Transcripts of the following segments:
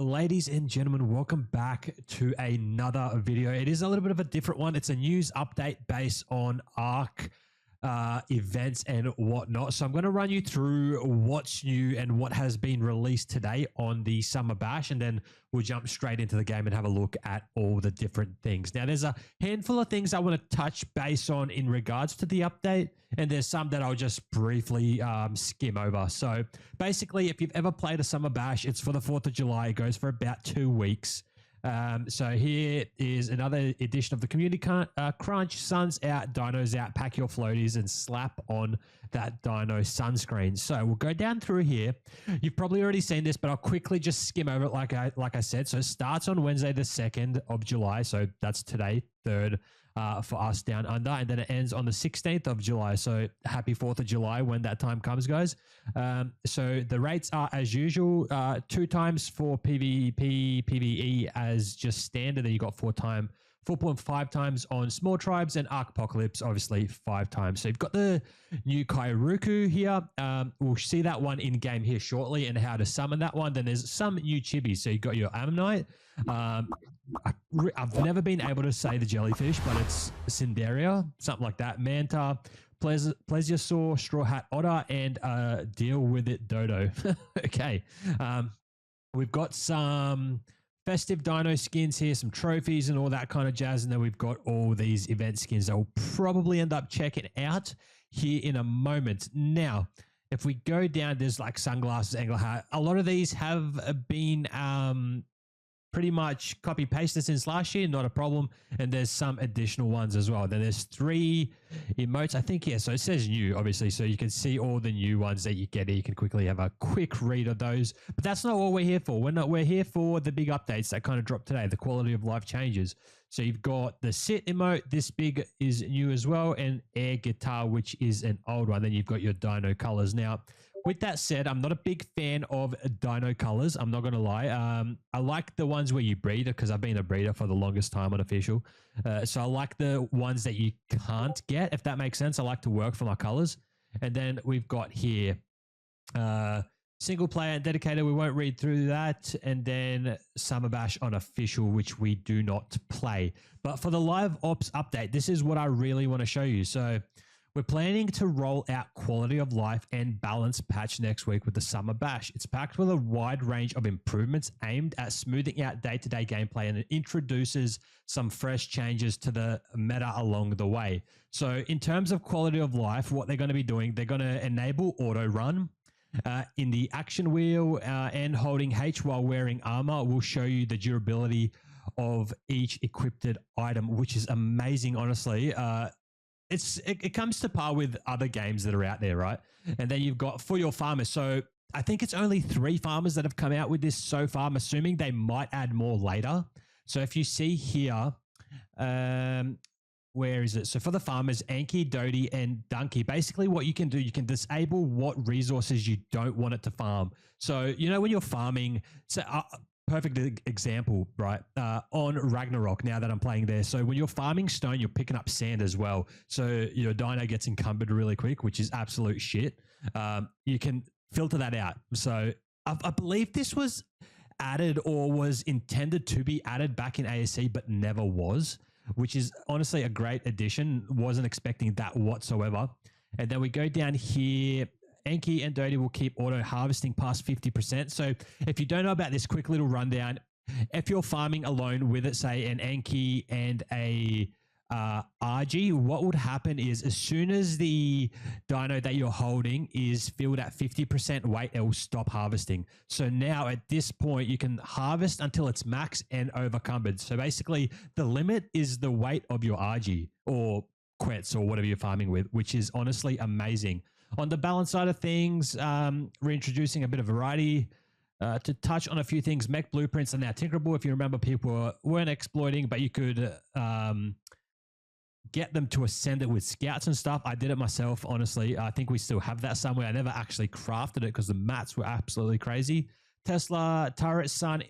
Ladies and gentlemen, welcome back to another video. It is a little bit of a different one. It's a news update based on ARK events and whatnot. So I'm going to run you through what's new and what has been released today on the Summer Bash, and then we'll jump straight into the game and have a look at all the different things. Now, there's a handful of things I want to touch base on in regards to the update, and there's some that I'll just briefly skim over. So basically, if you've ever played a Summer Bash, it's for the 4th of July. It goes for about 2 weeks. So here is another edition of the community crunch. Sun's out, dinos out, pack your floaties and slap on that dino sunscreen. So we'll go down through here. You've probably already seen this, but I'll quickly just skim over it like I said. So it starts on Wednesday the 2nd of July. So that's today, 3rd. For us down under, and then it ends on the 16th of July. So happy 4th of July when that time comes, guys. So the rates are as usual, 2 times for PvP, PvE as just standard. Then you got 4.5 times on small tribes, and ARKapocalypse obviously 5 times. So you've got the new Kairuku here. We'll see that one in game here shortly and how to summon that one. Then there's some new chibis. So you've got your Ammonite. I've never been able to say the jellyfish, but it's Cinderia, something like that. Manta, Plesiosaur, Straw Hat Otter, and Deal With It Dodo. Okay. We've got some festive dino skins here, some trophies and all that kind of jazz. And then we've got all these event skins that we'll probably end up checking out here in a moment. Now, if we go down, there's like sunglasses, angler hat. A lot of these have been pretty much copy pasted since last year, not a problem. And there's some additional ones as well. Then there's 3 emotes, I think. Yeah, so it says new, obviously, so you can see all the new ones that you get here. You can quickly have a quick read of those, but that's not what we're here for. We're here for the big updates that kind of dropped today, the quality of life changes. So you've got the sit emote, this big is new as well, and air guitar, which is an old one. Then you've got your dino colors. Now, with that said, I'm not a big fan of dino colors. I'm not going to lie. I like the ones where you breed, because I've been a breeder for the longest time on official. So I like the ones that you can't get, if that makes sense. I like to work for my colors. And then we've got here single player and dedicated. We won't read through that. And then Summer Bash on official, which we do not play. But for the live ops update, this is what I really want to show you. So we're planning to roll out quality of life and balance patch next week with the Summer Bash. It's packed with a wide range of improvements aimed at smoothing out day-to-day gameplay, and it introduces some fresh changes to the meta along the way. So in terms of quality of life, what they're going to be doing, they're going to enable auto run. In the action wheel and holding H while wearing armor will show you the durability of each equipped item, which is amazing, honestly. It comes to par with other games that are out there, right? And then you've got for your farmers. So I think it's only 3 farmers that have come out with this so far. I'm assuming they might add more later. So if you see here, where is it? So for the farmers, Anki, Dodie, and Dunkey, basically what you can do, you can disable what resources you don't want it to farm. So, you know, when you're farming, so perfect example, right? On Ragnarok, now that I'm playing there. So when you're farming stone, you're picking up sand as well. So your dino gets encumbered really quick, which is absolute shit. You can filter that out. So I believe this was added or was intended to be added back in ASC, but never was, which is honestly a great addition. Wasn't expecting that whatsoever. And then we go down here. Anki and Dodie will keep auto harvesting past 50%. So if you don't know about this, quick little rundown. If you're farming alone with it, say an Anki and a RG, what would happen is as soon as the dino that you're holding is filled at 50% weight, it will stop harvesting. So now at this point, you can harvest until it's max and overcumbered. So basically the limit is the weight of your RG or quets or whatever you're farming with, which is honestly amazing. On the balance side of things, reintroducing a bit of variety. To touch on a few things, mech blueprints are now tinkerable. If you remember, people weren't exploiting, but you could get them to ascend it with scouts and stuff. I did it myself, honestly. I think we still have that somewhere. I never actually crafted it because the mats were absolutely crazy. Tesla turret sun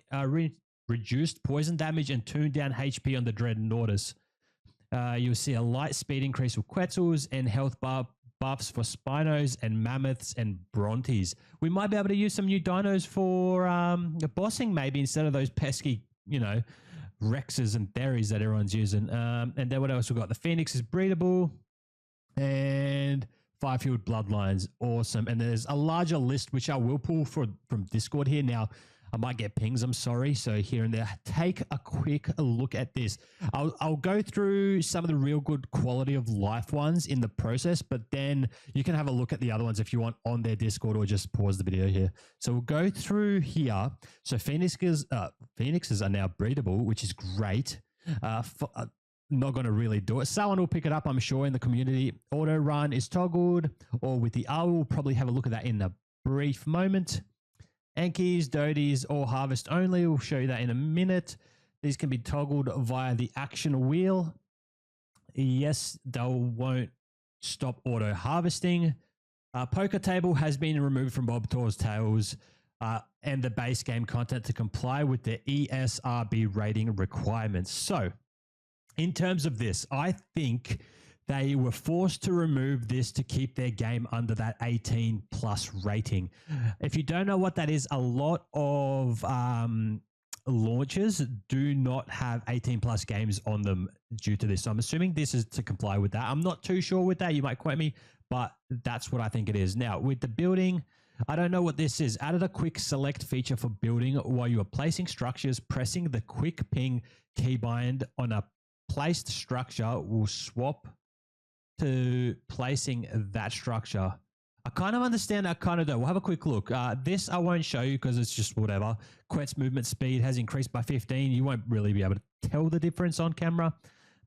reduced poison damage and tuned down HP on the Dreadnoughtus. You'll see a light speed increase with Quetzals and health bar buffs for spinos and mammoths and brontes. We might be able to use some new dinos for bossing maybe instead of those pesky, you know, Rexes and Theries that everyone's using. And then what else we got? The Phoenix is breedable and Firefield Bloodlines. Awesome. And there's a larger list, which I will pull from Discord here. Now, I might get pings, I'm sorry. So here and there, take a quick look at this. I'll go through some of the real good quality of life ones in the process, but then you can have a look at the other ones if you want on their Discord, or just pause the video here. So we'll go through here. So Phoenixes are now breedable, which is great. Not going to really do it. Someone will pick it up, I'm sure, in the community. Auto run is toggled, or with the R, we'll probably have a look at that in a brief moment. Ankies, Doties, or harvest only. We'll show you that in a minute. These can be toggled via the action wheel. Yes, they won't stop auto harvesting. Poker table has been removed from Bob Tor's Tales and the base game content to comply with the ESRB rating requirements. So, in terms of this, I think they were forced to remove this to keep their game under that 18 plus rating. If you don't know what that is, a lot of launchers do not have 18 plus games on them due to this. So I'm assuming this is to comply with that. I'm not too sure with that. You might quote me, but that's what I think it is. Now, with the building, I don't know what this is. Added a quick select feature for building while you are placing structures. Pressing the quick ping keybind on a placed structure will swap to placing that structure. I kind of understand, I kind of don't. We'll have a quick look. This I won't show you because it's just whatever. Quet's movement speed has increased by 15. You won't really be able to tell the difference on camera.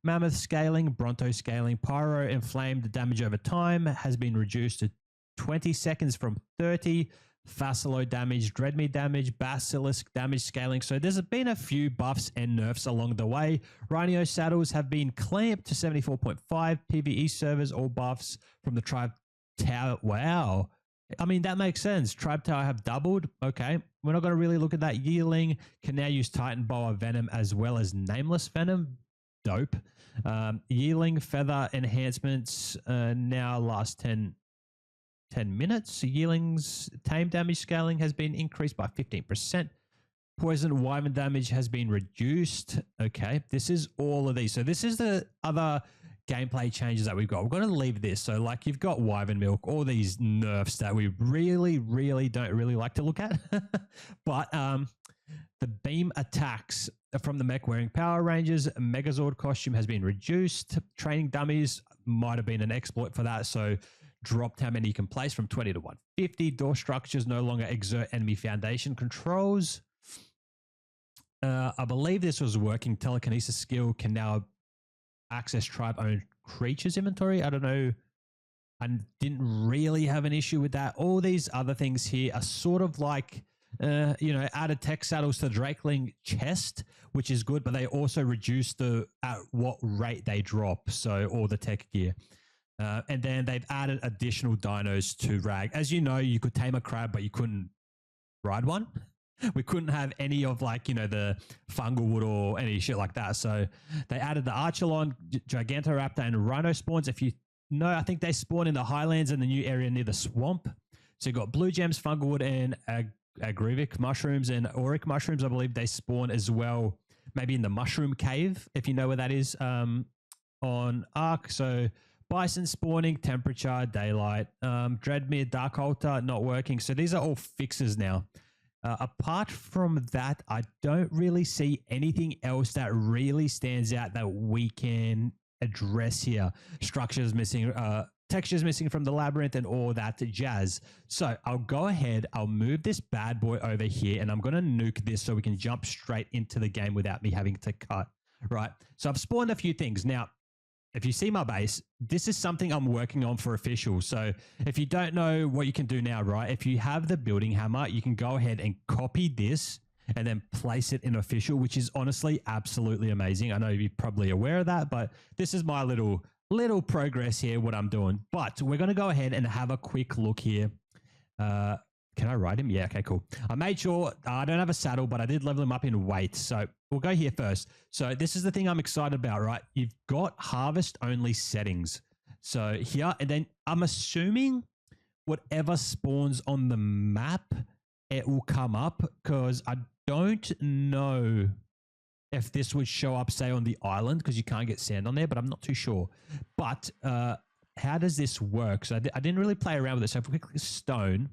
Mammoth scaling, Bronto scaling, Pyro inflamed damage over time has been reduced to 20 seconds from 30. Facilo damage, Dreadme damage, Basilisk damage scaling. So there's been a few buffs and nerfs along the way. Rhino saddles have been clamped to 74.5. PvE servers, all buffs from the Tribe Tower. Wow. I mean, that makes sense. Tribe Tower have doubled. Okay. We're not going to really look at that. Yearling can now use Titan Boa Venom as well as Nameless Venom. Dope. Yearling feather enhancements now last 10 minutes. Yearling's tame damage scaling has been increased by 15%. Poison wyvern damage has been reduced. Okay, this is all of these. So this is the other gameplay changes that we've got. We're going to leave this. So like you've got wyvern milk, all these nerfs that we really don't really like to look at. But the beam attacks from the mech wearing Power Rangers, Megazord costume has been reduced. Training dummies might have been an exploit for that. So dropped how many you can place from 20 to 150. Door structures no longer exert enemy foundation controls. I believe this was working. Telekinesis skill can now access tribe-owned creatures inventory. I don't know. I didn't really have an issue with that. All these other things here are sort of like, added tech saddles to the Drakeling chest, which is good, but they also reduce at what rate they drop. So all the tech gear. And then they've added additional dinos to Rag. As you know, you could tame a crab, but you couldn't ride one. We couldn't have any of the Funglewood or any shit like that. So they added the Archelon, Gigantoraptor, and Rhino spawns. If you know, I think they spawn in the highlands in the new area near the swamp. So you got Blue Gems, Funglewood, and Agrivic mushrooms and Auric mushrooms. I believe they spawn as well, maybe in the Mushroom Cave, if you know where that is on ARK. So Bison spawning, temperature, daylight, Dreadmere, Dark Altar not working. So these are all fixes now. Apart from that, I don't really see anything else that really stands out that we can address here. Structures missing, textures missing from the labyrinth and all that jazz. So I'll go ahead, I'll move this bad boy over here and I'm going to nuke this so we can jump straight into the game without me having to cut, right? So I've spawned a few things. Now, if you see my base, this is something I'm working on for official. So if you don't know what you can do now, right? If you have the building hammer, you can go ahead and copy this and then place it in official, which is honestly absolutely amazing. I know you're probably aware of that, but this is my little progress here, what I'm doing. But we're going to go ahead and have a quick look here. Can I ride him? Yeah, okay, cool. I made sure I don't have a saddle, but I did level him up in weight. So we'll go here first. So this is the thing I'm excited about, right? You've got harvest only settings. So here, and then I'm assuming whatever spawns on the map, it will come up because I don't know if this would show up, say, on the island because you can't get sand on there, but I'm not too sure. But how does this work? So I didn't really play around with it. So if we click stone,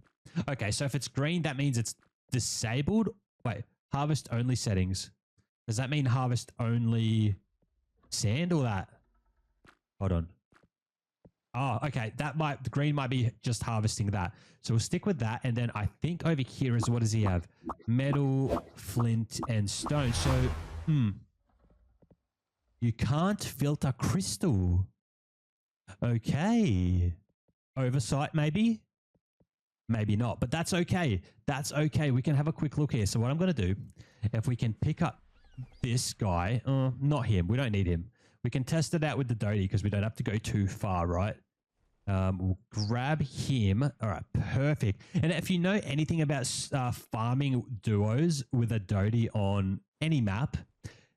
okay, so if it's green, that means it's disabled. Wait, harvest only settings. Does that mean harvest only sand or that? Hold on. Oh, okay. The green might be just harvesting that. So we'll stick with that. And then I think over here is, what does he have? Metal, flint, and stone. So, you can't filter crystal. Okay. Oversight, maybe? Maybe not, but that's okay. That's okay. We can have a quick look here. So what I'm going to do, if we can pick up this guy, not him. We don't need him. We can test it out with the Dodie because we don't have to go too far, right? We'll grab him. All right, perfect. And if you know anything about farming duos with a Dodie on any map,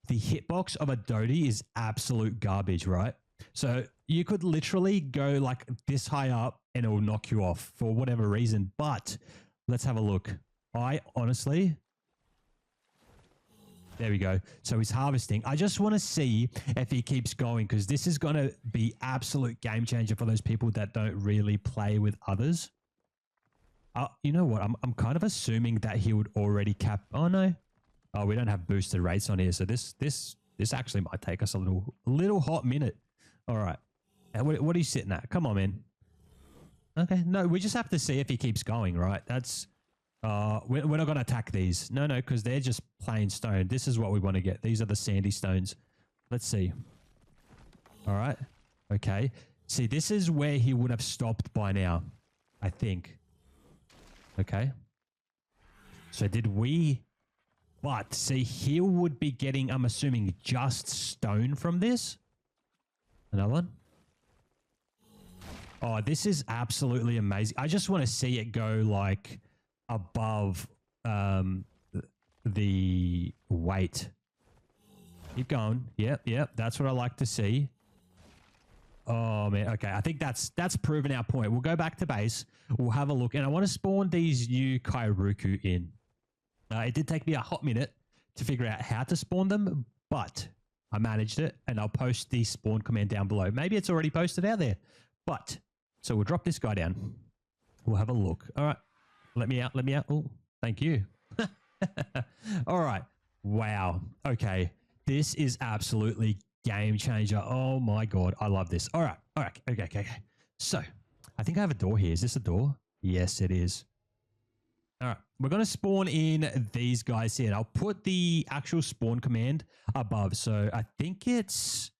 the hitbox of a Dodie is absolute garbage, right? So you could literally go like this high up and it will knock you off for whatever reason. But let's have a look. I honestly... There we go. So he's harvesting. I just want to see if he keeps going because this is going to be absolute game changer for those people that don't really play with others. You know what? I'm kind of assuming that he would already cap. Oh, no. Oh, we don't have boosted rates on here. So this actually might take us a little hot minute. All right. What are you sitting at? Come on, man. Okay. No, we just have to see if he keeps going, right? That's... we're not going to attack these. No, because they're just plain stone. This is what we want to get. These are the sandy stones. Let's see. All right. Okay. See, this is where he would have stopped by now, I think. Okay. So did we... But, see, he would be getting, I'm assuming, just stone from this. Another one. Oh, this is absolutely amazing. I just want to see it go, like... above the weight. Keep going. Yep. That's what I like to see. Oh, man. Okay. I think that's proven our point. We'll go back to base. We'll have a look. And I want to spawn these new Kairuku in. It did take me a hot minute to figure out how to spawn them, but I managed it. And I'll post the spawn command down below. Maybe it's already posted out there. But, so we'll drop this guy down. We'll have a look. All right. Let me out. Oh, thank you. All right. Wow. Okay. This is absolutely game changer. Oh my God. I love this. All right. Okay. So I think I have a door here. Is this a door? Yes, it is. All right. We're going to spawn in these guys here. And I'll put the actual spawn command above. So I think is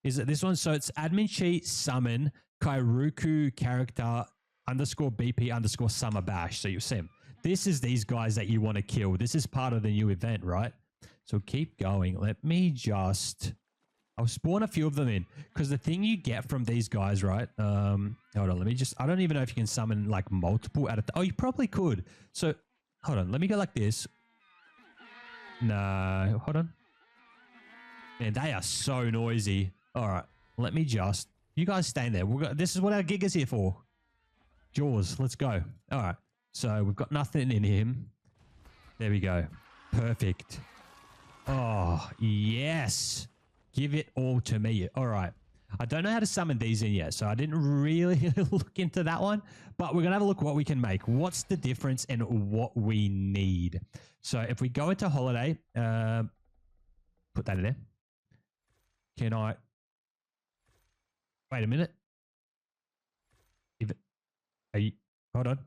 it this one? So it's admincheat summon Kairuku character _BP _summer bash. So you see him. This is these guys that you want to kill. This is part of the new event, right? So keep going. Let me just... I'll spawn a few of them in. Because the thing you get from these guys, right? Hold on. Let me just... I don't even know if you can summon like multiple out of... Oh, you probably could. So, hold on. Let me go like this. No. Hold on. Man, they are so noisy. All right. Let me just... You guys stay in there. This is what our gig is here for. Jaws, let's go. All right. So we've got nothing in him. There we go. Perfect. Oh, yes. Give it all to me. All right. I don't know how to summon these in yet, so I didn't really look into that one. But we're going to have a look what we can make. What's the difference and what we need. So if we go into holiday, put that in there. Can I... Wait a minute. Hold on.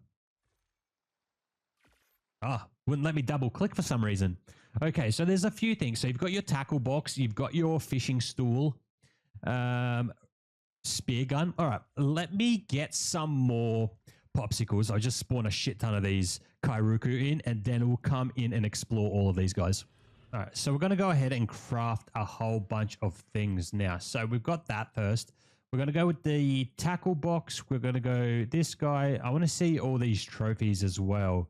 Wouldn't let me double click for some reason. Okay, so there's a few things. So you've got your tackle box, you've got your fishing stool, spear gun. All right, let me get some more popsicles. I'll just spawn a shit ton of these Kairuku in, and then we'll come in and explore all of these guys. All right, so we're going to go ahead and craft a whole bunch of things now. So we've got that first. We're going to go with the tackle box. We're going to go this guy. I want to see all these trophies as well.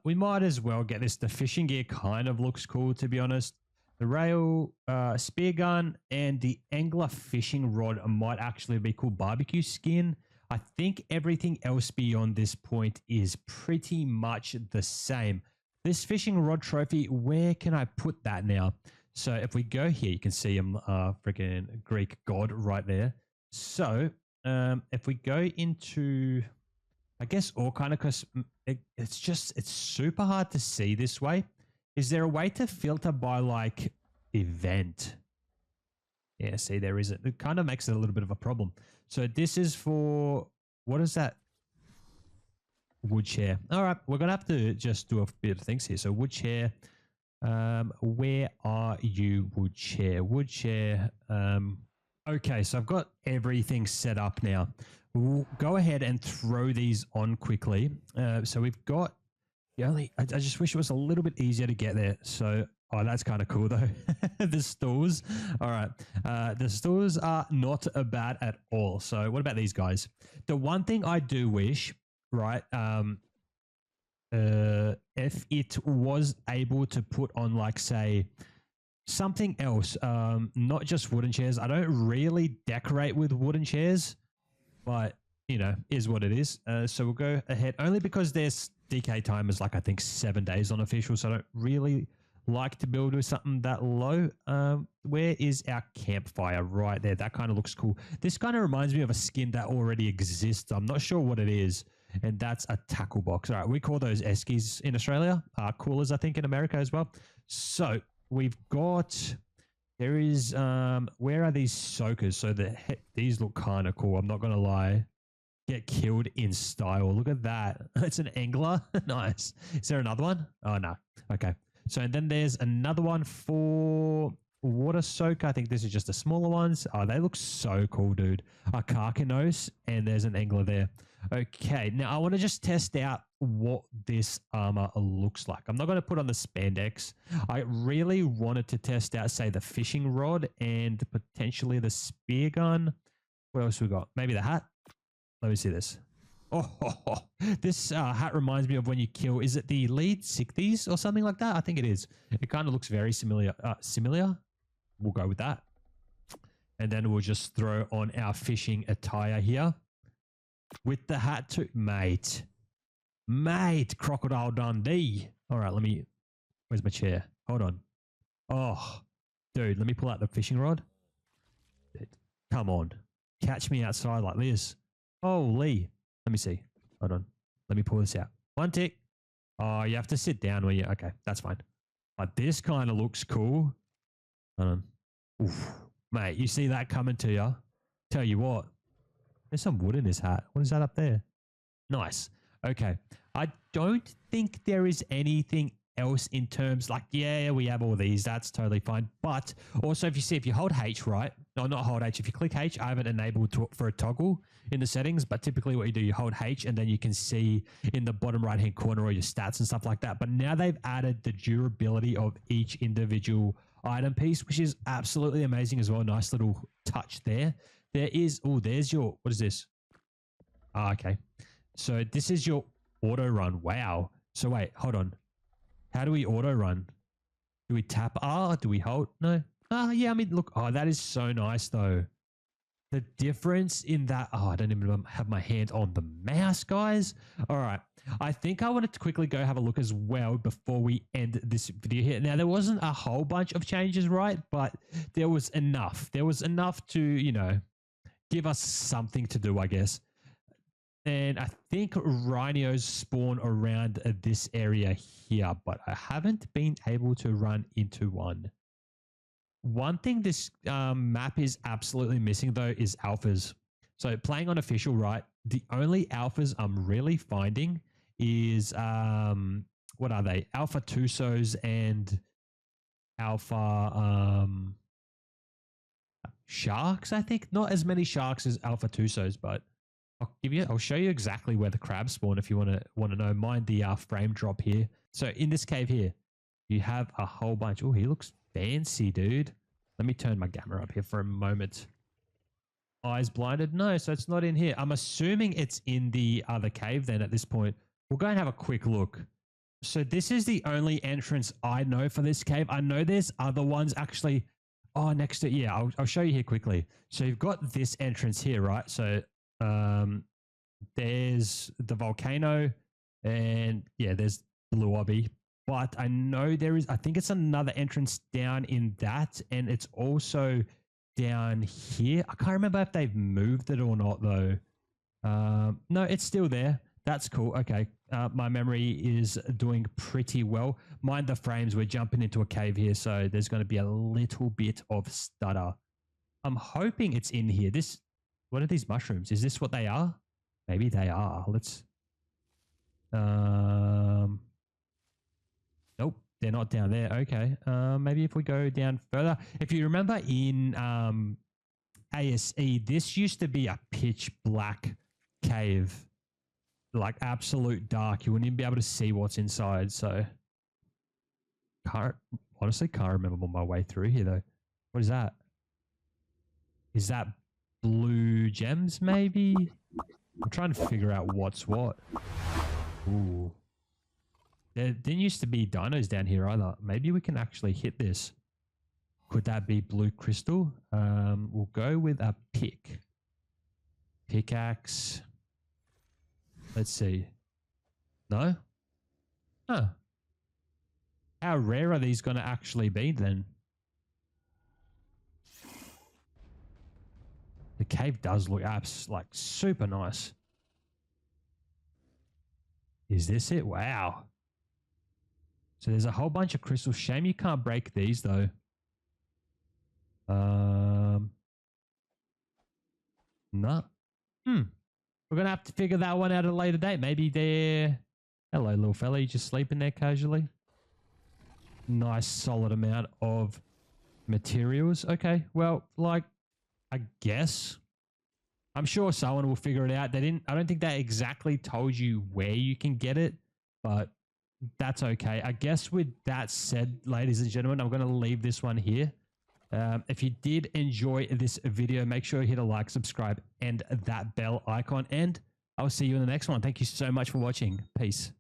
We might as well get this. The fishing gear kind of looks cool, to be honest. The rail, spear gun, and the angler fishing rod might actually be cool. Barbecue skin. I think everything else beyond this point is pretty much the same. This fishing rod trophy, where can I put that now? So if we go here, you can see him, freaking Greek god right there. So if we go into, I guess, all kind of, because it's super hard to see this way. Is there a way to filter by like event? Yeah, see, there isn't. It kind of makes it a little bit of a problem. So this is for, what is that? Wood chair. All right, we're going to have to just do a bit of things here. So wood chair, where are you, wood chair? Wood chair. Okay, so I've got everything set up now. We'll go ahead and throw these on quickly. So we've got I just wish it was a little bit easier to get there. So, oh, that's kind of cool though. The stores. All right. The stores are not bad at all. So what about these guys? The one thing I do wish, right, if it was able to put on like, say, something else, not just wooden chairs. I don't really decorate with wooden chairs, but you know, is what it is. So we'll go ahead only because there's DK time is like, I think 7 days on official. So I don't really like to build with something that low. Where is our campfire? Right there. That kind of looks cool. This kind of reminds me of a skin that already exists. I'm not sure what it is. And that's a tackle box. All right. We call those eskies in Australia. Coolers, I think, in America as well. So we've got, there is, where are these soakers? So these look kind of cool. I'm not going to lie. Get killed in style. Look at that. It's an angler. Nice. Is there another one? Oh, no. Okay. So and then there's another one for water soak. I think this is just the smaller ones. Oh, they look so cool, dude. A carcanos, and there's an angler there. Okay. Now I want to just test out what this armor looks like. I'm not going to put on the spandex. I really wanted to test out, say, the fishing rod and potentially the spear gun. What else we got? Maybe the hat. Let me see this. Oh, this hat reminds me of when you kill, is it the lead Sichthies or something like that? I think it is. It kind of looks very similar. We'll go with that. And then we'll just throw on our fishing attire here. With the hat too. Mate, Crocodile Dundee. All right, where's my chair? Hold on. Oh, dude, let me pull out the fishing rod. Come on. Catch me outside like this. Holy. Let me see. Hold on. Let me pull this out. One tick. Oh, you have to sit down where you... Okay, that's fine. But this kind of looks cool. Hold on. Oof. Mate, you see that coming to you? Tell you what. There's some wood in this hat. What is that up there? Nice. Okay. I don't think there is anything else in terms like, yeah, we have all these. That's totally fine. But also, if you hold H, right? No, not hold H. If you click H, I have it enabled for a toggle in the settings. But typically what you do, you hold H and then you can see in the bottom right-hand corner all your stats and stuff like that. But now they've added the durability of each individual item piece, which is absolutely amazing as well. Nice little touch there. There is, oh, there's your, what is this? Ah, okay. So this is your auto run. Wow. So wait, hold on. How do we auto run? Do we tap R? Do we hold? No. Yeah, I mean, look. Oh, that is so nice, though. The difference in that. Oh, I don't even have my hand on the mouse, guys. All right. I think I wanted to quickly go have a look as well before we end this video here. Now, there wasn't a whole bunch of changes, right? But there was enough. There was enough to, you know, give us something to do, I guess. And I think rhinos spawn around this area here, but I haven't been able to run into one. One thing this map is absolutely missing, though, is alphas. So playing on official, right, the only alphas I'm really finding is, what are they? Alpha Tusos and Alpha Sharks, I think. Not as many sharks as Alpha Tusos, but I'll show you exactly where the crabs spawn if you want to know. Mind the frame drop here. So in this cave here, you have a whole bunch. Oh, he looks fancy, dude. Let me turn my camera up here for a moment. Eyes blinded? No, so it's not in here. I'm assuming it's in the other cave then at this point. We'll go and have a quick look. So this is the only entrance I know for this cave. I know there's other ones actually. Oh, next to, yeah, I'll show you here quickly. So you've got this entrance here, right? So there's the volcano and yeah, there's Blue Obby. But I know there is, I think it's another entrance down in that. And it's also down here. I can't remember if they've moved it or not though. No, it's still there. That's cool. Okay. My memory is doing pretty well. Mind the frames. We're jumping into a cave here, so there's going to be a little bit of stutter. I'm hoping it's in here. What are these mushrooms? Is this what they are? Maybe they are. Let's, nope, they're not down there. Okay. Maybe if we go down further. If you remember in, ASE, this used to be a pitch black cave, like absolute dark. You wouldn't even be able to see what's inside. So honestly can't remember my way through here though. What is that? Is that blue gems maybe? I'm trying to figure out what's what. Ooh. There didn't used to be dinos down here either. Maybe we can actually hit this. Could that be blue crystal? We'll go with a pick. Pickaxe. Let's see. No? Huh. How rare are these going to actually be then? The cave does look like super nice. Is this it? Wow. So there's a whole bunch of crystals. Shame you can't break these though. No. We're going to have to figure that one out at a later date. Maybe they're... Hello, little fella. You just sleeping there casually? Nice solid amount of materials. Okay. Well, like, I guess. I'm sure someone will figure it out. I don't think they exactly told you where you can get it, but that's okay. I guess with that said, ladies and gentlemen, I'm going to leave this one here. If you did enjoy this video, make sure you hit a like, subscribe, and that bell icon. And I'll see you in the next one. Thank you so much for watching. Peace.